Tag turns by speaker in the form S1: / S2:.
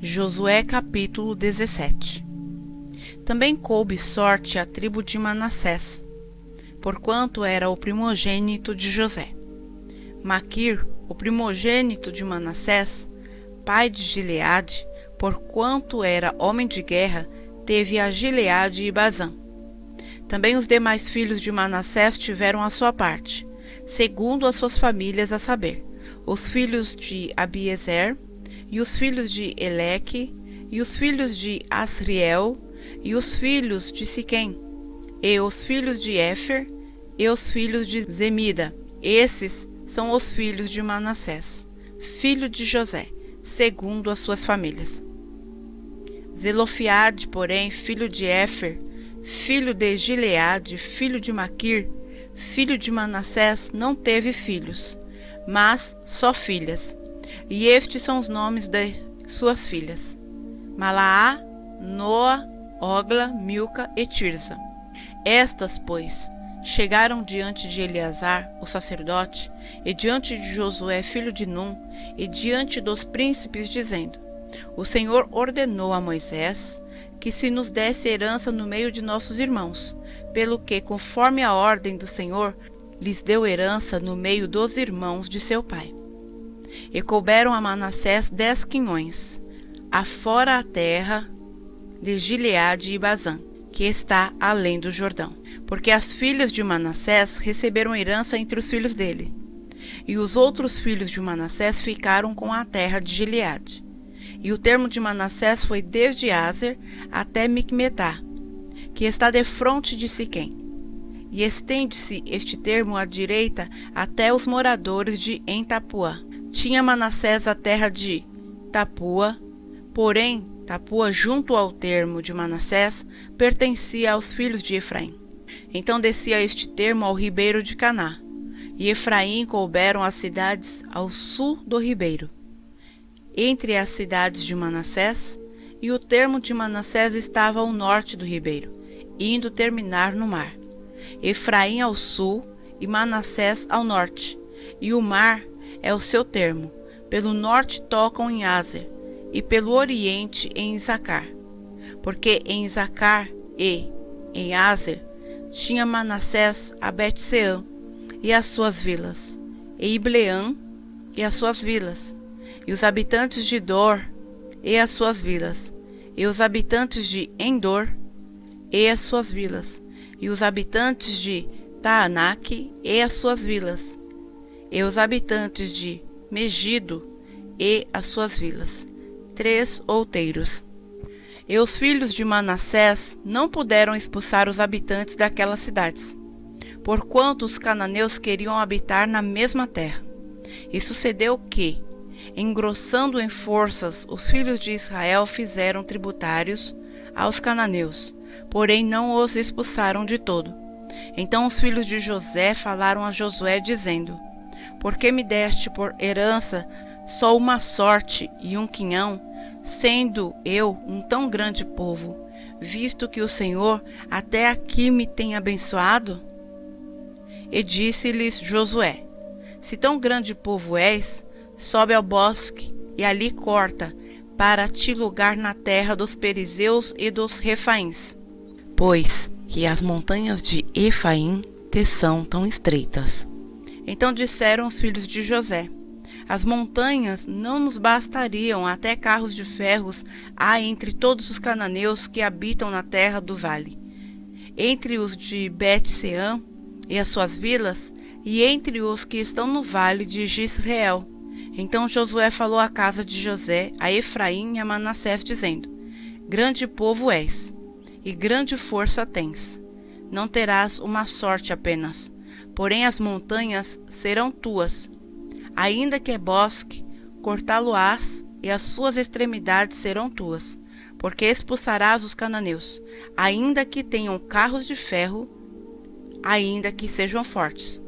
S1: Josué capítulo 17. Também coube sorte à tribo de Manassés, porquanto era o primogênito de José. Maquir, o primogênito de Manassés, pai de Gileade, porquanto era homem de guerra, teve a Gileade e Bazã. Também os demais filhos de Manassés tiveram a sua parte, segundo as suas famílias, a saber, os filhos de Abiezer, e os filhos de Eleque, e os filhos de Asriel, e os filhos de Siquém, e os filhos de Éfer, e os filhos de Zemida. Esses são os filhos de Manassés, filho de José, segundo as suas famílias. Zelofiade, porém, filho de Éfer, filho de Gileade, filho de Maquir, filho de Manassés, não teve filhos, mas só filhas. E estes são os nomes de suas filhas: Malaá, Noa, Ogla, Milca e Tirza. Estas, pois, chegaram diante de Eleazar, o sacerdote, e diante de Josué, filho de Num, e diante dos príncipes, dizendo: O Senhor ordenou a Moisés que se nos desse herança no meio de nossos irmãos, pelo que, conforme a ordem do Senhor, lhes deu herança no meio dos irmãos de seu pai. E couberam a Manassés 10 quinhões, afora a terra de Gileade e Bazã, que está além do Jordão, porque as filhas de Manassés receberam herança entre os filhos dele, e os outros filhos de Manassés ficaram com a terra de Gileade. E o termo de Manassés foi desde Azer até Micmetá, que está defronte de Siquém, e estende-se este termo à direita até os moradores de Entapuã. Tinha Manassés a terra de Tapua, porém Tapua, junto ao termo de Manassés, pertencia aos filhos de Efraim. Então descia este termo ao ribeiro de Caná, e Efraim couberam as cidades ao sul do ribeiro, entre as cidades de Manassés, e o termo de Manassés estava ao norte do ribeiro, indo terminar no mar. Efraim ao sul e Manassés ao norte, e o mar é o seu termo. Pelo norte tocam em Azer, e pelo oriente em Isacar. Porque em Isacar e em Azer tinha Manassés a Bet-seã e as suas vilas, e Ibleã e as suas vilas, e os habitantes de Dor e as suas vilas, e os habitantes de Endor e as suas vilas, e os habitantes de Taanaque e as suas vilas, e os habitantes de Megido e as suas vilas, 3 outeiros. E os filhos de Manassés não puderam expulsar os habitantes daquelas cidades, porquanto os cananeus queriam habitar na mesma terra. E sucedeu que, engrossando em forças, os filhos de Israel fizeram tributários aos cananeus, porém não os expulsaram de todo. Então os filhos de José falaram a Josué, dizendo: Por que me deste por herança só uma sorte e um quinhão, sendo eu um tão grande povo, visto que o Senhor até aqui me tem abençoado? E disse-lhes Josué: Se tão grande povo és, sobe ao bosque e ali corta, para ti lugar na terra dos perizeus e dos refaíns, pois que as montanhas de Efaim te são tão estreitas. Então disseram os filhos de José: As montanhas não nos bastariam, até carros de ferros há entre todos os cananeus que habitam na terra do vale, entre os de Bet-seã e as suas vilas, e entre os que estão no vale de Gisreel. Então Josué falou à casa de José, a Efraim e a Manassés, dizendo: Grande povo és, e grande força tens. Não terás uma sorte apenas, porém as montanhas serão tuas. Ainda que é bosque, cortá-lo-ás, e as suas extremidades serão tuas, porque expulsarás os cananeus, ainda que tenham carros de ferro, ainda que sejam fortes.